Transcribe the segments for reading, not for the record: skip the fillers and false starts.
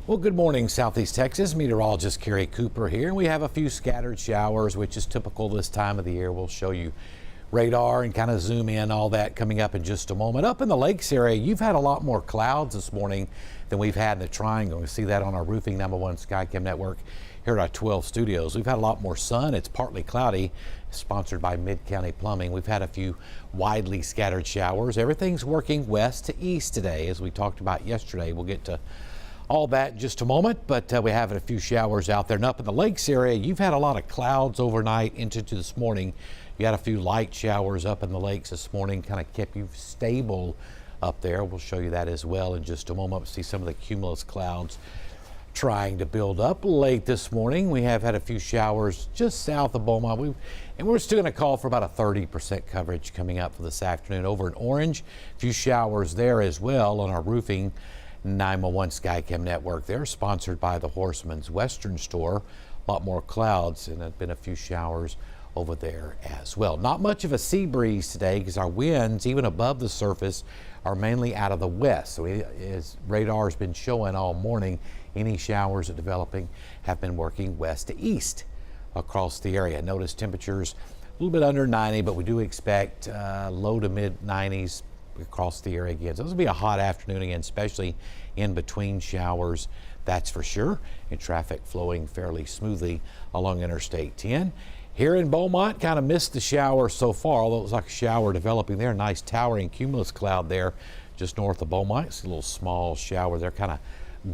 Well, good morning, Southeast Texas. Meteorologist Kerry Cooper here. We have a few scattered showers, which is typical this time of the year. We'll show you radar and kind of zoom in, all that coming up in just a moment. Up in the lakes area, you've had a lot more clouds this morning than we've had in the Triangle. We see that on our roofing #1 Skycam network here at our 12 studios. We've had a lot more sun. It's partly cloudy, sponsored by Mid-County Plumbing. We've had a few widely scattered showers. Everything's working west to east today, as we talked about yesterday. We'll get to all that in just a moment, but we have a few showers out there. And up in the lakes area, you've had a lot of clouds overnight into this morning. You had a few light showers up in the lakes this morning, kind of kept you stable up there. We'll show you that as well in just a moment. See some of the cumulus clouds trying to build up late this morning. We have had a few showers just south of Beaumont, and we're still going to call for about a 30% coverage coming up for this afternoon. Over in Orange, a few showers there as well on our roofing #1 Skycam network. They're sponsored by the Horseman's Western Store. A lot more clouds, and there have been a few showers over there as well. Not much of a sea breeze today because our winds, even above the surface, are mainly out of the west. So as radar has been showing all morning, any showers that are developing have been working west to east across the area. Notice temperatures a little bit under 90, but we do expect low to mid 90s across the area again. So this will be a hot afternoon again, especially in between showers, that's for sure, and traffic flowing fairly smoothly along Interstate 10. Here in Beaumont, kind of missed the shower so far, although it was like a shower developing there. Nice towering cumulus cloud there just north of Beaumont. It's a little small shower there, kind of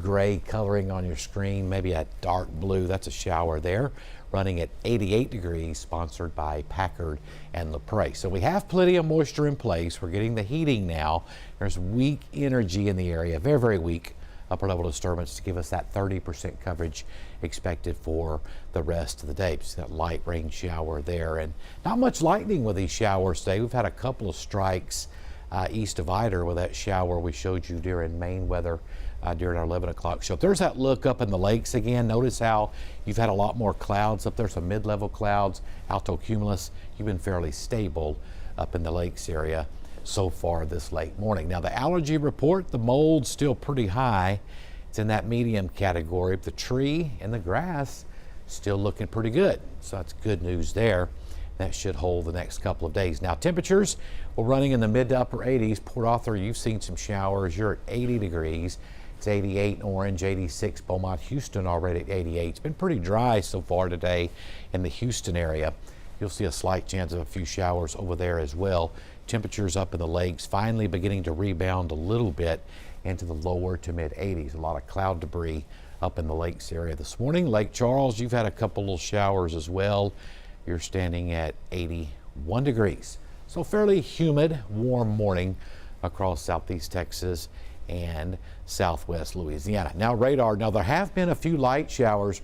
gray coloring on your screen, maybe a dark blue. That's a shower there, running at 88 degrees, sponsored by Packard and LaPrace. So we have plenty of moisture in place. We're getting the heating now. There's weak energy in the area, very, very weak upper level disturbance to give us that 30% coverage expected for the rest of the day. Just that light rain shower there, and not much lightning with these showers today. We've had a couple of strikes east of Ider with that shower we showed you during Maine weather during our 11 o'clock show. There's that look up in the lakes again. Notice how you've had a lot more clouds up there, some mid-level clouds, altocumulus. You've been fairly stable up in the lakes area so far this late morning. Now the allergy report, the mold's still pretty high. It's in that medium category. The tree and the grass still looking pretty good. So that's good news there. That should hold the next couple of days. Now temperatures, we're running in the mid to upper 80s. Port Arthur, you've seen some showers. You're at 80 degrees. It's 88 in Orange, 86 Beaumont. Houston already at 88. It's been pretty dry so far today in the Houston area. You'll see a slight chance of a few showers over there as well. Temperatures up in the lakes finally beginning to rebound a little bit into the lower to mid 80s. A lot of cloud debris up in the lakes area this morning. Lake Charles, you've had a couple little showers as well. You're standing at 81 degrees. So fairly humid, warm morning across Southeast Texas and Southwest Louisiana. Now radar, now there have been a few light showers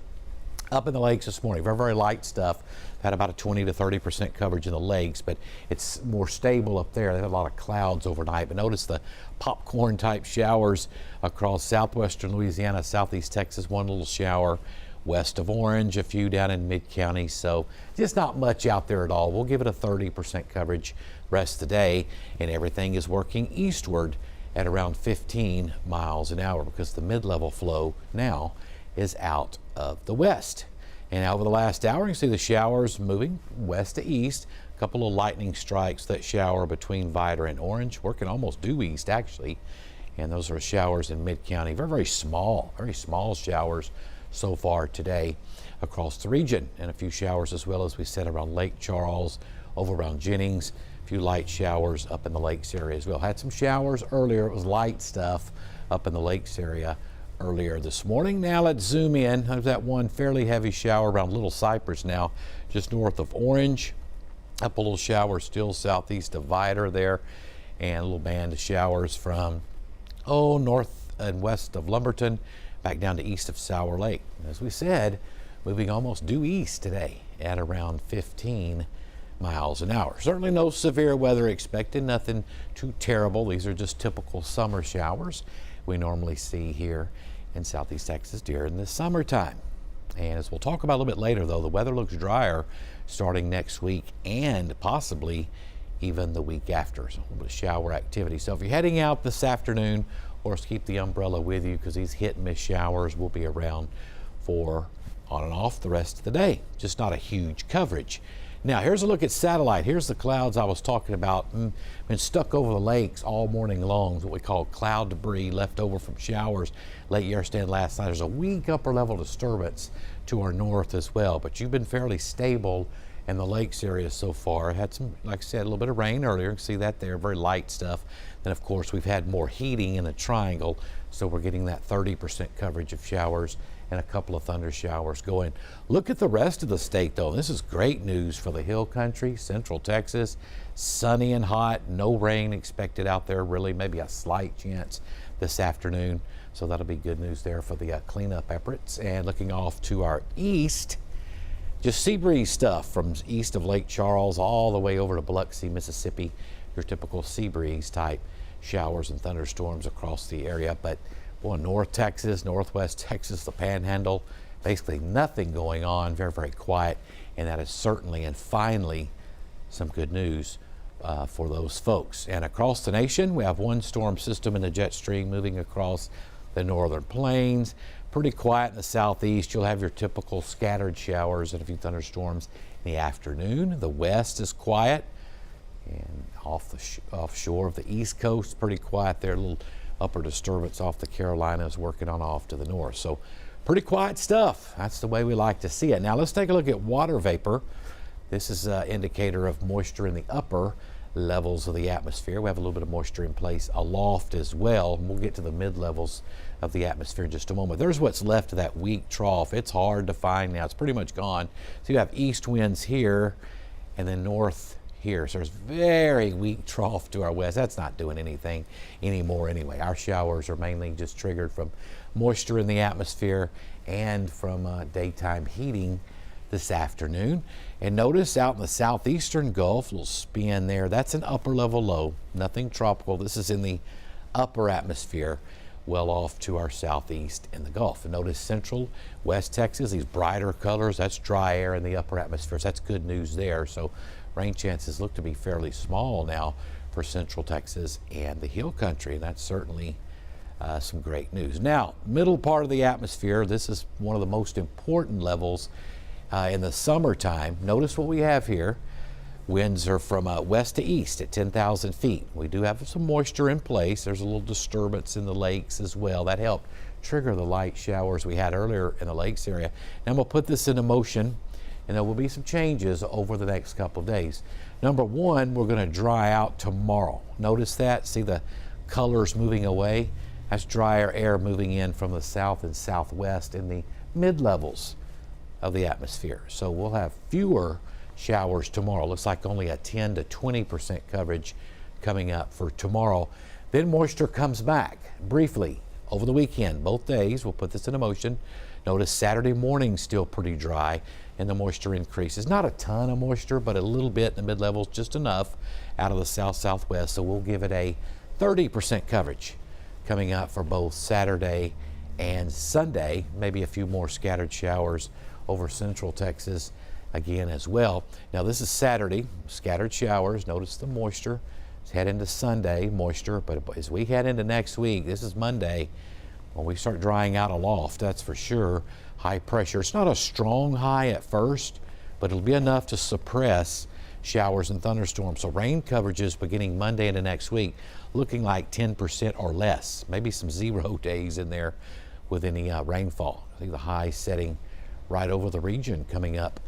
up in the lakes this morning, very, very light stuff. Had about a 20 to 30% coverage in the lakes, but it's more stable up there. They had a lot of clouds overnight, but notice the popcorn type showers across southwestern Louisiana, southeast Texas, one little shower west of Orange, a few down in mid-county. So just not much out there at all. We'll give it a 30% coverage rest of the day, and everything is working eastward at around 15 miles an hour because the mid-level flow now is out of the west. And over the last hour, you can see the showers moving west to east. A couple of lightning strikes, that shower between Vidor and Orange, working almost due east actually. And those are showers in mid-county. Very, very small showers so far today across the region. And a few showers as well, as we said, around Lake Charles, over around Jennings. A few light showers up in the lakes area as well. Had some showers earlier. It was light stuff up in the lakes area earlier this morning. Now let's zoom in. There's that one fairly heavy shower around Little Cypress now, just north of Orange. Up a little shower still southeast of Vidor there, and a little band of showers from north and west of Lumberton back down to east of Sour Lake. As we said, moving almost due east today at around 15 miles an hour. Certainly no severe weather expected, nothing too terrible. These are just typical summer showers we normally see here in southeast Texas during the summertime. And as we'll talk about a little bit later, though, the weather looks drier starting next week and possibly even the week after. So a little bit of shower activity. So if you're heading out this afternoon course, keep the umbrella with you because these hit and miss showers will be around for on and off the rest of the day. Just not a huge coverage. Now, here's a look at satellite. Here's the clouds I was talking about. Been stuck over the lakes all morning long, what we call cloud debris left over from showers late yesterday and last night. There's a weak upper level disturbance to our north as well, but you've been fairly stable in the lakes area so far. Had some, like I said, a little bit of rain earlier. You can see that there, very light stuff. Then, of course, we've had more heating in the triangle, so we're getting that 30% coverage of showers and a couple of thunder showers going. Look at the rest of the state, though. This is great news for the hill country, central Texas. Sunny and hot, no rain expected out there, really, maybe a slight chance this afternoon. So that'll be good news there for the cleanup efforts. And looking off to our east, just sea breeze stuff from east of Lake Charles all the way over to Biloxi, Mississippi. Your typical sea breeze type showers and thunderstorms across the area. But boy, North Texas, Northwest Texas, the Panhandle, basically nothing going on, very, very quiet. And that is certainly and finally some good news for those folks. And across the nation, we have one storm system in the jet stream moving across the northern plains. Pretty quiet in the southeast. You'll have your typical scattered showers and a few thunderstorms in the afternoon. The west is quiet, and offshore of the east coast, pretty quiet there. A little upper disturbance off the Carolinas working on off to the north. So pretty quiet stuff. That's the way we like to see it. Now let's take a look at water vapor. This is an indicator of moisture in the upper levels of the atmosphere. We have a little bit of moisture in place aloft as well. We'll get to the mid levels of the atmosphere in just a moment. There's what's left of that weak trough. It's hard to find now. It's pretty much gone. So you have east winds here and then north here. So there's very weak trough to our west. That's not doing anything anymore anyway. Our showers are mainly just triggered from moisture in the atmosphere and from daytime heating this afternoon. And notice out in the southeastern Gulf, a little spin there. That's an upper level low, nothing tropical. This is in the upper atmosphere, well off to our southeast in the Gulf. And notice central West Texas, these brighter colors, that's dry air in the upper atmosphere. So that's good news there. So rain chances look to be fairly small now for central Texas and the hill country. And that's certainly some great news. Now, middle part of the atmosphere, this is one of the most important levels in the summertime. Notice what we have here. Winds are from west to east at 10,000 feet. We do have some moisture in place. There's a little disturbance in the lakes as well. That helped trigger the light showers we had earlier in the lakes area. Now we'll put this into motion, and there will be some changes over the next couple of days. Number one, we're going to dry out tomorrow. Notice that. See the colors moving away? That's drier air moving in from the south and southwest in the mid levels of the atmosphere. So we'll have fewer showers tomorrow. Looks like only a 10 to 20% coverage coming up for tomorrow. Then moisture comes back briefly over the weekend, both days. We'll put this into motion. Notice Saturday morning still pretty dry and the moisture increases. Not a ton of moisture, but a little bit in the mid levels, just enough out of the south southwest. So we'll give it a 30% coverage coming up for both Saturday and Sunday. Maybe a few more scattered showers over central Texas again as well. Now this is Saturday, scattered showers. Notice the moisture. Let's head into Sunday, moisture, but as we head into next week, this is Monday, when we start drying out aloft, that's for sure. High pressure. It's not a strong high at first, but it'll be enough to suppress showers and thunderstorms. So rain coverages beginning Monday into next week, looking like 10% or less, maybe some 0 days in there with any rainfall. I think the high setting right over the region coming up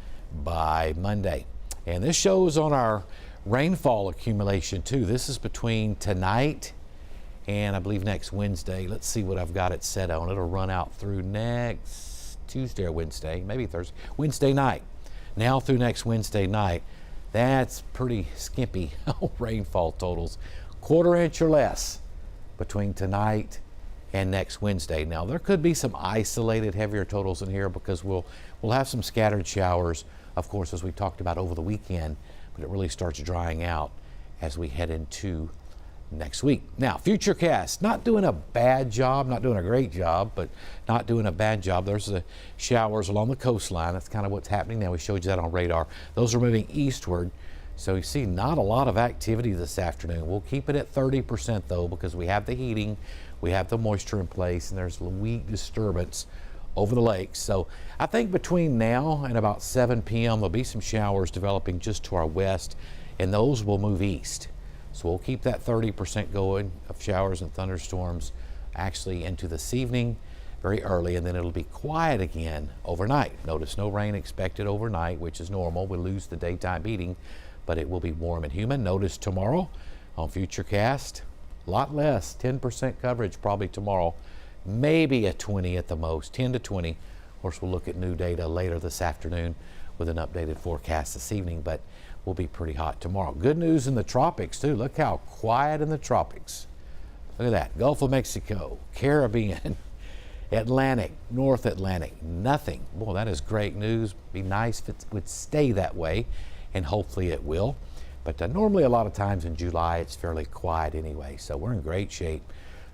by Monday. And this shows on our rainfall accumulation too. This is between tonight and I believe next Wednesday. Let's see what I've got it set on. It'll run out through next Tuesday or Wednesday, maybe Thursday, Wednesday night. Now through next Wednesday night. That's pretty skimpy rainfall totals. 1/4 inch or less between tonight and next Wednesday. Now there could be some isolated heavier totals in here because we'll have some scattered showers, of course, as we talked about over the weekend, but it really starts drying out as we head into next week. Now, Futurecast, not doing a bad job, not doing a great job, but not doing a bad job. There's the showers along the coastline. That's kind of what's happening now. We showed you that on radar. Those are moving eastward So you see not a lot of activity this afternoon. We'll keep it at 30% though, because we have the heating, we have the moisture in place, and there's weak disturbance over the lakes. So I think between now and about 7 p.m. there'll be some showers developing just to our west, and those will move east. So we'll keep that 30% going of showers and thunderstorms actually into this evening very early, and then it'll be quiet again overnight. Notice no rain expected overnight, which is normal. We lose the daytime heating, but it will be warm and humid. Notice tomorrow on Futurecast, a lot less, 10% coverage probably tomorrow, maybe a 20 at the most, 10 to 20. Of course, we'll look at new data later this afternoon with an updated forecast this evening, but we'll be pretty hot tomorrow. Good news in the tropics too. Look how quiet in the tropics. Look at that, Gulf of Mexico, Caribbean, Atlantic, North Atlantic, nothing. Boy, that is great news. Be nice if it would stay that way, and hopefully it will. But normally a lot of times in July it's fairly quiet anyway, so we're in great shape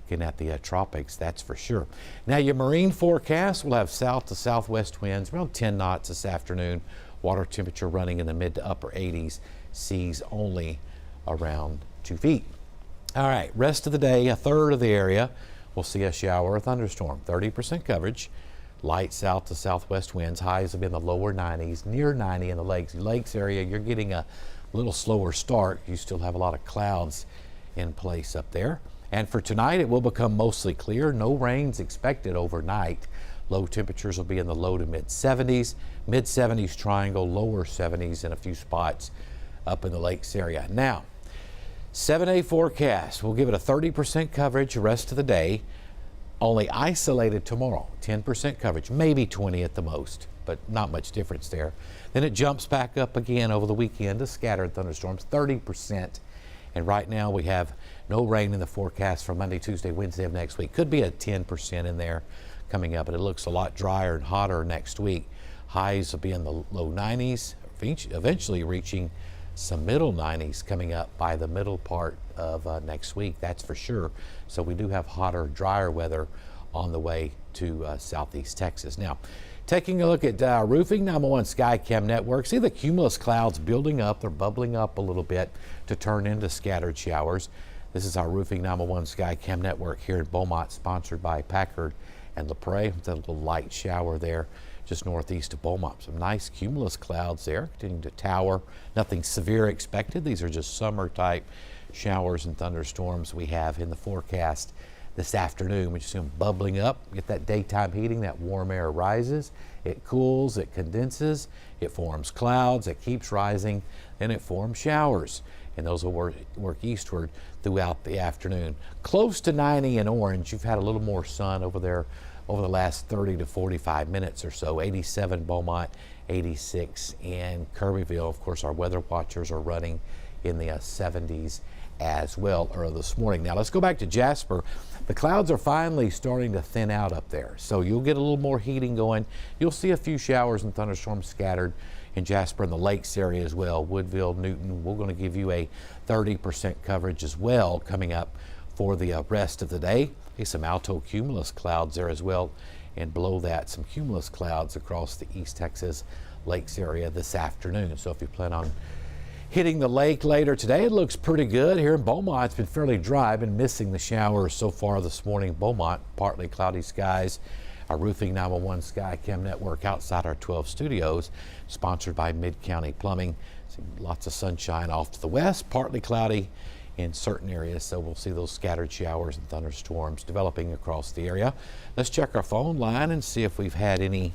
getting at the tropics, that's for sure. Now your marine forecast will have south to southwest winds around 10 knots this afternoon. Water temperature running in the mid to upper 80s, seas only around 2 feet. All right, rest of the day, a third of the area will see a shower or thunderstorm. 30% coverage, light south to southwest winds. Highs have been in the lower 90s, near 90 in the lakes area. You're getting a little slower start. You still have a lot of clouds in place up there. And for tonight, it will become mostly clear. No rains expected overnight. Low temperatures will be in the low to mid 70s, mid 70s triangle, lower 70s in a few spots up in the lakes area. Now, 7-day forecast, we'll give it a 30% coverage the rest of the day. Only isolated tomorrow, 10% coverage, maybe 20 at the most, but not much difference there. Then it jumps back up again over the weekend to scattered thunderstorms, 30%. And right now we have no rain in the forecast for Monday, Tuesday, Wednesday of next week. Could be a 10% in there coming up, but it looks a lot drier and hotter next week. Highs will be in the low 90s, eventually reaching some middle 90s coming up by the middle part of next week, that's for sure. So we do have hotter, drier weather on the way to southeast Texas. Now, taking a look at roofing 911 Skycam network, see the cumulus clouds building up, they're bubbling up a little bit to turn into scattered showers. This is our roofing 911 Skycam network here in Beaumont, sponsored by Packard and LaPrade. It's a little light shower there just northeast of Beaumont. Some nice cumulus clouds there continuing to tower. Nothing severe expected. These are just summer type showers and thunderstorms we have in the forecast this afternoon. We just see them bubbling up. Get that daytime heating, that warm air rises, it cools, it condenses, it forms clouds, it keeps rising, then it forms showers. And those will work eastward throughout the afternoon. Close to 90 in Orange. You've had a little more sun over there over the last 30 to 45 minutes or so. 87 Beaumont, 86 in Kirbyville. Of course, our weather watchers are running in the 70s as well early this morning. Now let's go back to Jasper. The clouds are finally starting to thin out up there, so you'll get a little more heating going. You'll see a few showers and thunderstorms scattered in Jasper and the lakes area as well. Woodville, Newton, we're going to give you a 30% coverage as well coming up for the rest of the day. Some alto cumulus clouds there as well, and below that some cumulus clouds across the East Texas lakes area this afternoon. So if you plan on hitting the lake later today, it looks pretty good. Here in Beaumont, it's been fairly dry. I've been missing the showers so far this morning. Beaumont, partly cloudy skies. Our roofing 911 Skycam network outside our 12 studios, sponsored by Mid-County Plumbing. See lots of sunshine off to the west, partly cloudy in certain areas, so we'll see those scattered showers and thunderstorms developing across the area. Let's check our phone line and see if we've had any